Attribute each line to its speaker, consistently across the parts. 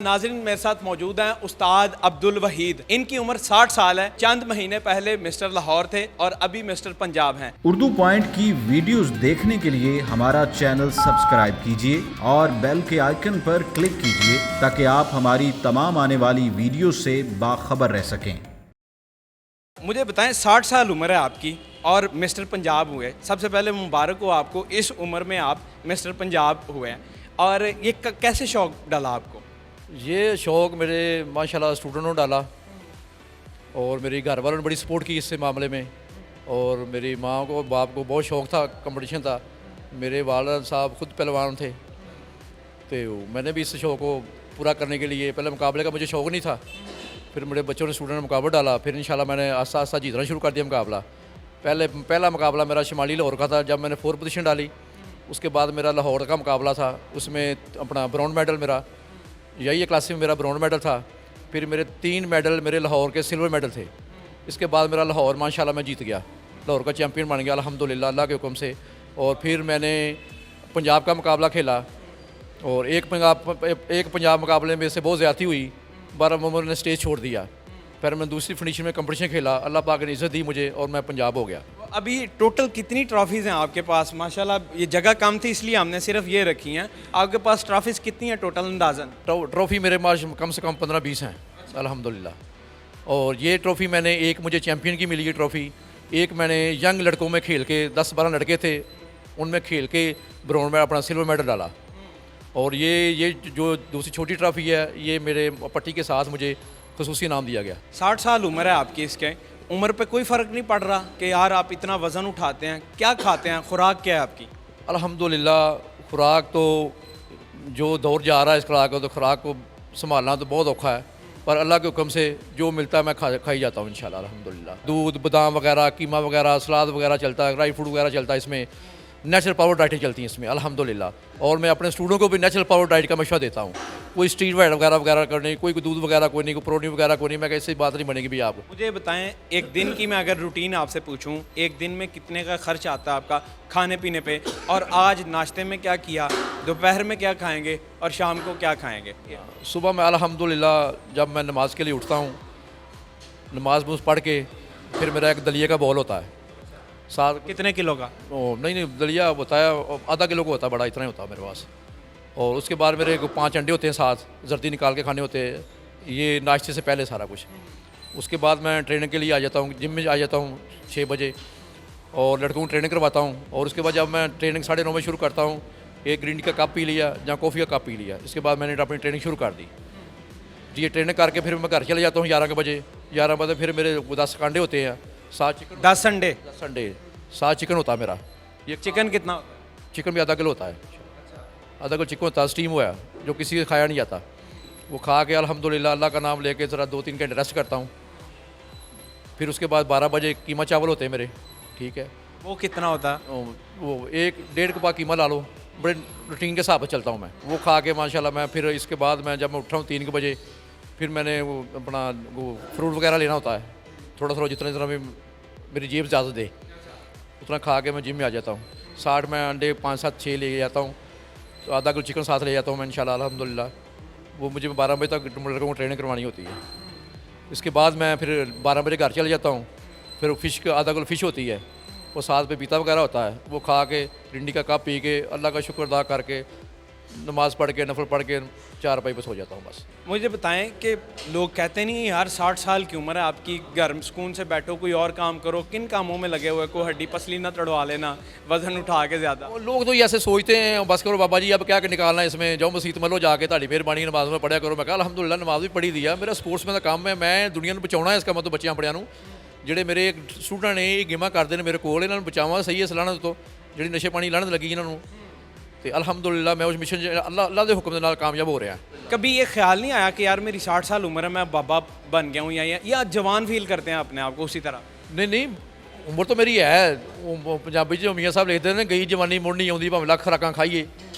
Speaker 1: नाज़रीन मेरे साथ मौजूद हैं उस्ताद अब्दुल वहीद। इनकी उम्र 60 साल है। चंद महीने पहले मिस्टर लाहौर थे और अभी मिस्टर पंजाब हैं।
Speaker 2: उर्दू पॉइंट की वीडियोस देखने के लिए हमारा चैनल सब्सक्राइब कीजिए और बेल के आइकन पर क्लिक कीजिए ताकि आप हमारी तमाम आने वाली वीडियो से बाखबर रह सकें।
Speaker 1: मुझे बताएं, 60 साल उम्र है आपकी और मिस्टर पंजाब हुए। सबसे पहले मुबारक हो आपको, इस उम्र में आप मिस्टर पंजाब हुए हैं। और ये कैसे शौक़ डाला आपको?
Speaker 3: ये शौक़ मेरे माशाल्लाह स्टूडेंटों ने डाला और मेरी घर वालों ने बड़ी सपोर्ट की इससे मामले में। और मेरी माँ को बाप को बहुत शौक़ था, कंपटीशन था। मेरे वालिद साहब खुद पहलवान थे, तो मैंने भी इस शौक़ को पूरा करने के लिए, पहले मुकाबले का मुझे शौक़ नहीं था, फिर मेरे बच्चों ने स्टूडेंट ने मुकाबला डाला, फिर इंशाल्लाह मैंने आस्ता आस्ता जीतना शुरू कर दिया मुकाबला। पहला मुकाबला मेरा शुमाली लाहौर का था, जब मैंने 4 पोजीशन डाली। उसके बाद मेरा लाहौर का मुकाबला था, उसमें अपना ब्रॉन्ज मेडल मेरा यही क्लास में मेरा ब्रॉन्ज मेडल था। फिर मेरे 3 मेडल मेरे लाहौर के सिल्वर मेडल थे। इसके बाद मेरा लाहौर माशाल्लाह मैं जीत गया, लाहौर का चैम्पियन बन गया अल्हम्दुलिल्लाह अल्लाह के हुक्म से। और फिर मैंने पंजाब का मुकाबला खेला और एक पंजाब मुकाबले में से बहुत ज़्यादती हुई, 12 नवंबर ने स्टेज छोड़ दिया। फिर मैं दूसरी फिनिशिंग में कंपटीशन खेला, अल्लाह पाक ने इज़्ज़त दी मुझे और मैं पंजाब हो गया।
Speaker 1: अभी टोटल कितनी ट्रॉफीज़ हैं आपके पास? माशाल्लाह ये जगह कम थी इसलिए हमने सिर्फ ये रखी हैं। आपके पास ट्रॉफीज़ कितनी हैं टोटल अंदाज़न?
Speaker 3: ट्रॉफ़ी मेरे पास कम से कम 15-20 हैं अल्हम्दुलिल्लाह। और ये ट्रॉफ़ी मैंने, एक मुझे चैम्पियन की मिली है ट्रॉफ़ी, एक मैंने यंग लड़कों में खेल के 10-12 लड़के थे उनमें खेल के ब्रॉन्ज में अपना सिल्वर मेडल डाला। और ये जो दूसरी छोटी ट्रॉफ़ी है, ये मेरे पट्टी के साथ मुझे ख़ुसूसी इनाम दिया गया।
Speaker 1: 60 साल उम्र है आपकी। इसके उम्र पे कोई फ़र्क नहीं पड़ रहा कि यार आप इतना वज़न उठाते हैं? क्या खाते हैं, खुराक क्या है आपकी?
Speaker 3: अल्हम्दुलिल्लाह खुराक तो जो दौर जा रहा है इस खुराक को, तो खुराक को संभालना तो बहुत औखा है, पर अल्लाह के हुक्म से जो मिलता है मैं खाई जाता हूँ इंशाल्लाह अल्हम्दुलिल्लाह। दूध, बादाम वगैरह, कीमा वगैरह, सलाद वगैरह चलता है, ड्राई फ्रूट वगैरह चलता है, इसमें नेचुरल पावर डाइटें चलती हैं इसमें अल्हम्दुलिल्लाह। और मैं अपने स्टूडेंट्स को भी नेचुरल पावर डाइट का मशवरा देता हूँ। कोई स्ट्रीट वाइट वगैरह करने, कोई दूध वगैरह कोई नहीं, कोई प्रोटीन वगैरह कोई नहीं। मैं ऐसी बात नहीं बनेगी भी आपको।
Speaker 1: मुझे बताएं, एक दिन की मैं अगर रूटीन आपसे पूछूं, एक दिन में कितने का खर्च आता है आपका खाने पीने पे? और आज नाश्ते में क्या किया, दोपहर में क्या खाएंगे और शाम को क्या खाएंगे?
Speaker 3: सुबह में अल्हम्दुलिल्लाह जब मैं नमाज़ के लिए उठता हूँ, नमाज पढ़ के फिर मेरा एक दलिया का बॉल होता है साथ।
Speaker 1: कितने किलो का?
Speaker 3: नहीं दलिया होता है आधा किलो का होता है, बड़ा इतना ही होता है मेरे पास। और उसके बाद मेरे 5 अंडे होते हैं साथ, जर्दी निकाल के खाने होते हैं, ये नाश्ते से पहले सारा कुछ। उसके बाद मैं ट्रेनिंग के लिए आ जाता हूँ, जिम में आ जाता हूँ 6 बजे और लड़कों को ट्रेनिंग करवाता हूँ। और उसके बाद जब मैं ट्रेनिंग 9:30 बजे शुरू करता हूँ, एक ग्रीन टी का कप पी लिया या कॉफ़ी का कप पी लिया। इसके बाद मैंने अपनी ट्रेनिंग शुरू कर दी जी। ये ट्रेनिंग करके फिर मैं घर चले जाता हूँ 11 बजे। 11 बजे फिर मेरे 10 अंडे होते हैं, 7 चिकन।
Speaker 1: 10 अंडे?
Speaker 3: 10 अंडे, 7 चिकन होता है मेरा। ये
Speaker 1: चिकन कितना होता है?
Speaker 3: चिकन भी आधा किलो होता है, आधा किलो चिकन होता है, स्टीम हुआ जो किसी से खाया नहीं जाता। वो खा के अल्हम्दुलिल्लाह अल्लाह का नाम लेके ज़रा 2-3 घंटे रेस्ट करता हूँ। फिर उसके बाद 12 बजे कीमा चावल होते हैं मेरे, ठीक है।
Speaker 1: वो कितना होता है?
Speaker 3: वो 1-1.5 कपा कीमा ला लो, बड़े रूटीन के हिसाब से चलता हूँ मैं। वो खा के माशाल्लाह मैं फिर इसके बाद मैं जब मैं उठ रहा हूँ 3 बजे, फिर मैंने वो अपना वो फ्रूट वगैरह लेना होता है, थोड़ा जितना भी मेरी जेब इजाज़त दे उतना खा के मैं जिम में आ जाता हूँ। 60 मैं अंडे 5-7-6 ले जाता हूँ, तो आधा किलो चिकन साथ ले जाता हूँ मैं इंशाल्लाह अल्हम्दुलिल्लाह। वो मुझे 12 बजे तक लड़कों को ट्रेनिंग करवानी होती है। इसके बाद मैं फिर 12 बजे घर चले जाता हूँ। फिर फ़िश का आधा किलो फ़िश होती है, वो साथ पे पीता वगैरह होता है, वो खा के रिंडी का कप पी के अल्लाह का शुक्र अदा करके नमाज़ पढ़ के नफल पढ़ के 4 बजे सो जाता हूँ बस।
Speaker 1: मुझे बताएं कि लोग कहते नहीं यार 60 साल की उम्र है आपकी, घर सुकून से बैठो, कोई और काम करो, किन कामों में लगे हुए? कोई हड्डी पसली ना तड़वा लेना वजन उठा के ज़्यादा?
Speaker 3: लोग तो ऐसे सोचते हैं, बस करो बाबा जी अब क्या निकालना है इसमें, जाओ मसीत में लो जाके ताड़ी मेहरबानी नमाज में पढ़ा करो। मैं कहा अल्हम्दुलिल्लाह नमाज भी पढ़ी दी है, मेरा स्पोर्ट्स में काम है, मैं दुनिया को बचाना है। इसका मतलब बच्चों बड़िया नूं ਜਿਹੜੇ ਮੇਰੇ स्टूडेंट ने ये गेमां करते हैं मेरे कोल, इन्होंने बचावा सही है सलाहना तो जी नशे पानी लाने लगी इन्होंने, तो अल्हम्दुलिल्लाह मैं उस मिशन अल्लाह के हुक्म के नाल कामयाब हो रहा।
Speaker 1: कभी ये ख्याल नहीं आया कि यार मेरी 60 साल उम्र है, मैं बाबा बन गया हूँ, या जवान फील करते हैं अपने आप को उसी तरह?
Speaker 3: नहीं उम्र तो मेरी है। पंजाबी जो मियाँ साहब लिखते हैं गई जवानी मुड़ नहीं आती, भावें लख खुराकां खाइए,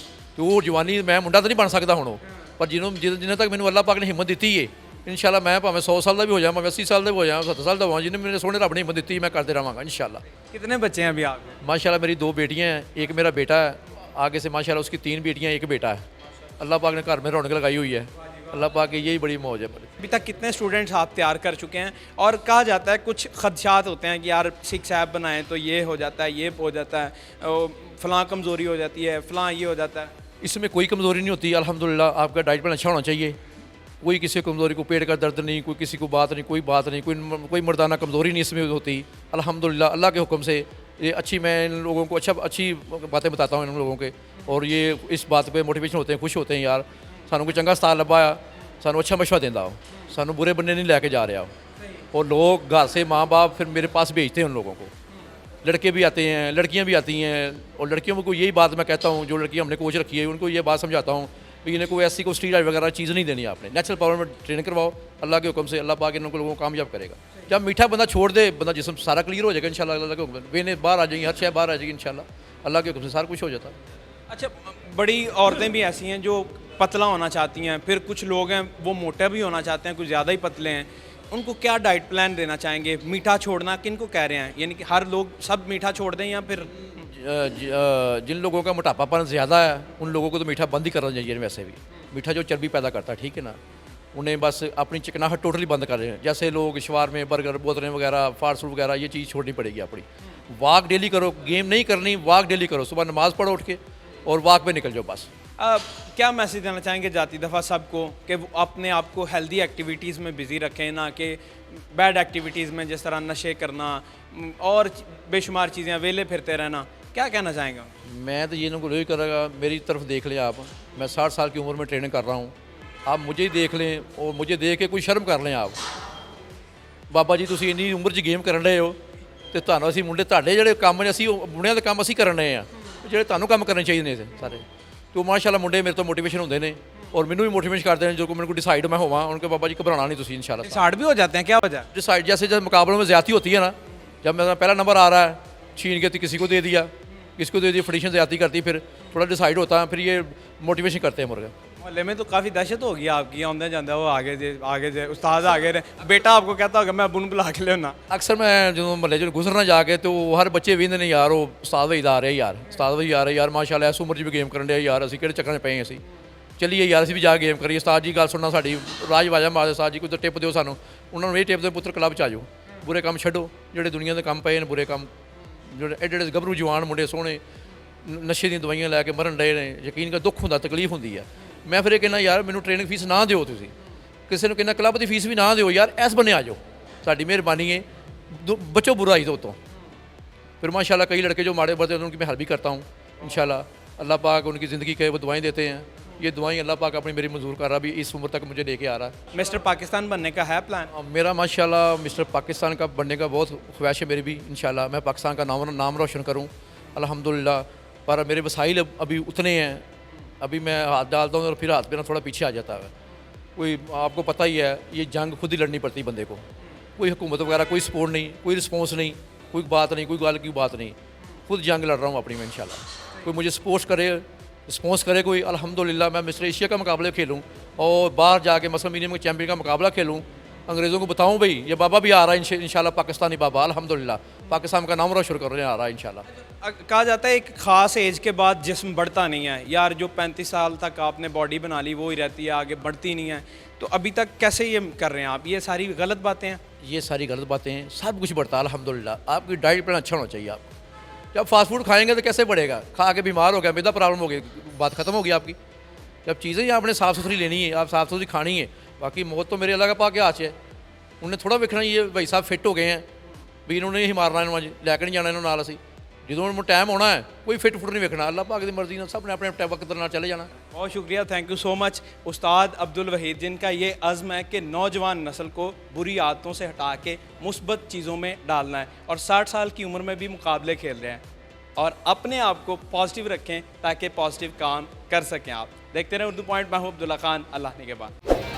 Speaker 3: तो वो जवानी मैं मुंडा तो नहीं बन सकता हूँ, पर जिन्होंने तक मैंने अल्लाह पाक ने हिम्मत दी है इंशाल्लाह मैं भावें 100 साल का भी हो जाए, भावें 80 साल का भी हो जाए, 70 साल का हो, जिन्हें मेरे सोने रब ने हिम्मत दी मैं करते रहांगा इंशाल्लाह।
Speaker 1: कितने बच्चे हैं अभी आपके?
Speaker 3: माशाल्लाह मेरी 2 बेटियाँ हैं, एक मेरा बेटा है, आगे से माशाल्लाह उसकी 3 बेटियाँ, एक बेटा है। अल्लाह पाक ने घर में रौनक लगाई हुई है। अल्लाह पाक की यही बड़ी मौज है मेरी।
Speaker 1: अभी तक कितने स्टूडेंट्स आप तैयार कर चुके हैं? और कहा जाता है कुछ खदशात होते हैं कि यार 6 ऐप बनाएं तो ये हो जाता है, ये हो जाता है, फ़लाँ कमज़ोरी हो जाती है, फ़लाँ ये हो जाता है।
Speaker 3: इसमें कोई कमज़ोरी नहीं होती अल्हम्दुलिल्लाह। आपका डाइट प्लान अच्छा होना चाहिए, कोई किसी को कमज़ोरी, को पेट का दर्द नहीं, कोई किसी को बात नहीं, कोई बात नहीं, कोई मर्दाना कमज़ोरी नहीं इसमें होती अल्हम्दुलिल्लाह। अल्लाह के हुक्म से ये अच्छी, मैं इन लोगों को अच्छी बातें बताता हूँ इन लोगों के, और ये इस बात पे मोटिवेशन होते हैं, खुश होते हैं यार सानू कोई चंगा उस्ताद लब्भा आ, सानू अच्छा मशवरा देंदा हो, सानू बुरे बंदे नहीं लैके जा रहा हो। और लोग घर से माँ बाप फिर मेरे पास भेजते हैं उन लोगों को, लड़के भी आते हैं, लड़कियां भी आती हैं, और लड़कियों को यही बात मैं कहता हूँ, जो लड़कियां हमने कोच रखी है उनको ये बात समझाता हूँ कि इन्हें कोई ऐसी कोई स्टीरॉयड वगैरह चीज़ नहीं देनी आपने, नेचुरल पावर में ट्रेनिंग करवाओ, अल्लाह के हुक्म से अल्लाह पाक इन लोगों को कामयाब करेगा। जब मीठा बंदा छोड़ दे, बंदा जिस्म सारा क्लियर हो जाएगा इंशाल्लाह, अल्लाह के हुक्म से वेने बाहर आ जाएंगी, हर शय बाहर आ जाएगी इंशाल्लाह, अल्लाह के हुक्म से सारा कुछ हो जाता है।
Speaker 1: अच्छा, बड़ी औरतें भी ऐसी हैं जो पतला होना चाहती हैं, फिर कुछ लोग हैं वो मोटा भी होना चाहते हैं, कुछ ज़्यादा ही पतले हैं, उनको क्या डाइट प्लान देना चाहेंगे? मीठा छोड़ना किन को कह रहे हैं, यानी कि हर लोग सब मीठा छोड़ दें या फिर?
Speaker 3: जिन लोगों का मोटापापन ज़्यादा है उन लोगों को तो मीठा बंद ही करना चाहिए। वैसे भी मीठा जो चर्बी पैदा करता है, ठीक है ना, उन्हें बस अपनी चिकनाहट टोटली बंद कर रहे हैं। जैसे लोग शवारमे, बर्गर, बोतलें वगैरह, फास्ट फूड वगैरह, ये चीज़ छोड़नी पड़ेगी अपनी। वॉक डेली करो, गेम नहीं करनी, वॉक डेली करो, सुबह नमाज़ पढ़ो उठ के और वॉक पे निकल जाओ बस।
Speaker 1: क्या मैसेज देना चाहेंगे जाती दफ़ा सबको कि वो अपने आप को हेल्दी एक्टिविटीज़ में बिज़ी रखें, ना कि बैड एक्टिविटीज़ में, जिस तरह नशे करना और बेशुमार चीज़ें, वेले फिरते रहना? क्या कहना चाहेंगे?
Speaker 3: मैं तो ये यही करूँगा, मेरी तरफ देख लें आप, मैं 60 साल की उम्र में ट्रेनिंग कर रहा हूँ, आप मुझे ही देख लें और मुझे देख के कोई शर्म कर लें आप। बाबा जी तुसीं इन्नी उम्र 'च गेम करन रहे हो तो ਤੁਹਾਨੂੰ ਅਸੀਂ ਮੁੰਡੇ, ਤੁਹਾਡੇ ਜਿਹੜੇ ਕੰਮ ਨੇ, ਅਸੀਂ ਮੁੰਡਿਆਂ ਦੇ ਕੰਮ ਅਸੀਂ ਕਰਨ ਰਹੇ ਆ, ਜਿਹੜੇ ਤੁਹਾਨੂੰ ਕੰਮ ਕਰਨੇ ਚਾਹੀਦੇ ਨੇ ਸਾਰੇ। तो माशाल्लाह मुंडे मेरे तो मोटिवेशन होंगे ने और मैनू भी मोटिवेशन करते हैं, जो को मेरे को डिसाइड मैं होवा उनके बाबा जी घबराना नहीं तुसीं इंशाल्लाह।
Speaker 1: डिसाइड भी हो जाते हैं, क्या वजह?
Speaker 3: डिसाइड जैसे जब मुकाबलों में ज़्यादती होती है ना, जब मेरा पहला नंबर आ रहा है, छीन के किसी को दे दिया, किसी को दे दिया, फिनिशिंग ज़्यादती करती, फिर थोड़ा डिसाइड होता है, फिर ये मोटिवेशन करते हैं मुर्गे।
Speaker 1: मोहल्ले में तो काफ़ी दहशत होगी आपकी, आंदे जाते वो आगे जे उस्ताद आगे रहे, बेटा आपको कहता होगा मैं अबू नूं बुला के लेना।
Speaker 3: अक्सर मैं जो महल्ले जो गुजरना जाके तो हर बच्चे भी ने यार वो उस्ताद भाई आ रहे यार, उस्ताद भाई आ रहे यार, माशाल्लाह इस उम्र 'च भी गेम करन डे यार, ਅਸੀਂ ਕਿਹੜੇ ਚੱਕਰਾਂ 'ਚ ਪਏ ਅਸੀਂ, ਚੱਲੀਏ ਯਾਰ ਅਸੀਂ ਵੀ ਜਾ ਕੇ ਗੇਮ ਕਰੀਏ। ਉਸਤਾਦ ਜੀ ਗੱਲ ਸੁਣਨਾ ਸਾਡੀ, ਰਾਜ ਵਾਜਾ ਮਾਰਦੇ ਉਸਤਾਦ ਜੀ, ਕੋਈ ਟਿਪ ਦਿਓ ਸਾਨੂੰ। ਉਹਨਾਂ ਨੂੰ ਇਹ ਟਿਪ ਦਿਓ, ਪੁੱਤਰ ਕਲੱਬ 'ਚ ਆ ਜਾਓ, ਬੁਰੇ ਕੰਮ ਛੱਡੋ, ਜਿਹੜੇ ਦੁਨੀਆ ਦੇ ਕੰਮ ਪਏ ਨੇ ਬੁਰੇ ਕੰਮ, ਜਿਹੜੇ ਐਡੇ ਗੱਭਰੂ ਜਵਾਨ ਮੁੰਡੇ ਸੋਹਣੇ ਨਸ਼ੇ ਦੀਆਂ ਦਵਾਈਆਂ ਲੈ ਕੇ ਮਰਨ ਡਏ ਨੇ, ਯਕੀਨ ਕਰ ਦੁੱਖ ਹੁੰਦਾ, ਤਕਲੀਫ ਹੁੰਦੀ ਹੈ। ਮੈਂ ਫਿਰ ਇਹ ਕਹਿੰਦਾ ਯਾਰ ਮੈਨੂੰ ਟ੍ਰੇਨਿੰਗ ਫੀਸ ਨਾ ਦਿਓ, ਤੁਸੀਂ ਕਿਸੇ ਨੂੰ ਕਹਿੰਦਾ ਕਲੱਬ ਦੀ ਫੀਸ ਵੀ ਨਾ ਦਿਓ ਯਾਰ, ਇਸ ਬੰਨੇ ਆ ਜਾਓ, ਸਾਡੀ ਮਿਹਰਬਾਨੀ है, बचो बुराई तो फिर माशाल्लाह कई लड़के जो माड़े बढ़ते हैं उनकी मैं हेल्प भी करता हूँ इंशाल्लाह। अल्लाह पाक उनकी ज़िंदगी के वो दुआएं देते हैं, ये दुआएं अल्लाह पाक अपनी मेरी मंजूर कर रहा, भी इस उम्र तक मुझे लेके आ रहा है।
Speaker 1: मिस्टर पाकिस्तान बनने का है प्लान?
Speaker 3: मेरा माशाल्लाह मिस्टर पाकिस्तान का बनने का बहुत ख्वाहिश है मेरी भी इंशाल्लाह। मैं पाकिस्तान का नाम रोशन करूँ अल्हम्दुलिल्लाह, पर मेरे वसाइल अभी उतने हैं, अभी मैं हाथ डालता हूँ और फिर हाथ मेरा थोड़ा पीछे आ जाता है। कोई आपको पता ही है, ये जंग खुद ही लड़नी पड़ती बंदे को, कोई हुकूमत वगैरह कोई सपोर्ट नहीं, कोई रिस्पॉन्स नहीं, कोई बात नहीं, कोई गाल की बात नहीं, खुद जंग लड़ रहा हूँ अपनी मैं इंशाल्लाह। कोई मुझे सपोर्ट करे, रिस्पॉन्स करे कोई, अल्हम्दुलिल्लाह मैं मिस्टर एशिया का मुकाबले खेलूँ और बाहर जाके मसलन मिनिमम चैम्पियन का मुकाबला खेलूँ, अंग्रेज़ों को बताऊँ भाई ये बाबा भी आ रहा है इंशाल्लाह, पाकिस्तानी बाबा अल्हम्दुलिल्लाह, पाकिस्तान का नाम रोशन करने आ रहा है इंशाल्लाह।
Speaker 1: कहा जाता है एक ख़ास एज के बाद जिस्म बढ़ता नहीं है यार, जो 35 साल तक आपने बॉडी बना ली वो ही रहती है, आगे बढ़ती नहीं है, तो अभी तक कैसे ये कर रहे हैं आप? ये सारी गलत बातें हैं।
Speaker 3: ये सारी गलत बातें हैं, सब कुछ बढ़ता है अल्हम्दुलिल्लाह। आपकी डाइट प्लान अच्छा होना चाहिए आपको। जब फास्ट फूड खाएंगे तो कैसे बढ़ेगा, खा के बीमार हो गया, मैदा प्रॉब्लम हो गई, बात ख़त्म हो गई आपकी। जब चीज़ें ही आपने साफ़ सुथरी लेनी है, आप साफ़ सुथरी खानी है, बाकी मौत तो मेरे अल्लाह का पाक हाथ है। उन्हें थोड़ा वेखना ये भाई साहब फिट हो गए हैं भी इन्होंने ही मारना, इन्होंने लैके नहीं जाना इन्होंने नाल असी, जो टाइम होना है कोई फिट फुट नहीं वेखना, अल्लाह पाक की मर्जी ने सब ने अपने वक्त नाल चले जाना।
Speaker 1: बहुत शुक्रिया, थैंक यू सो मच उस्ताद अब्दुल वहीद, जिनका ये अज़्म है कि नौजवान नस्ल को बुरी आदतों से हटा के मुस्बत चीज़ों में डालना है, और 60 साल की उम्र में भी मुकाबले खेल रहे हैं, और अपने आप को पॉजिटिव रखें ताकि पॉजिटिव काम कर सकें आप। देखते रहें उर्दू पॉइंट, मैं हूं अब्दुल्ला खान, अल्लाह ने के बाद।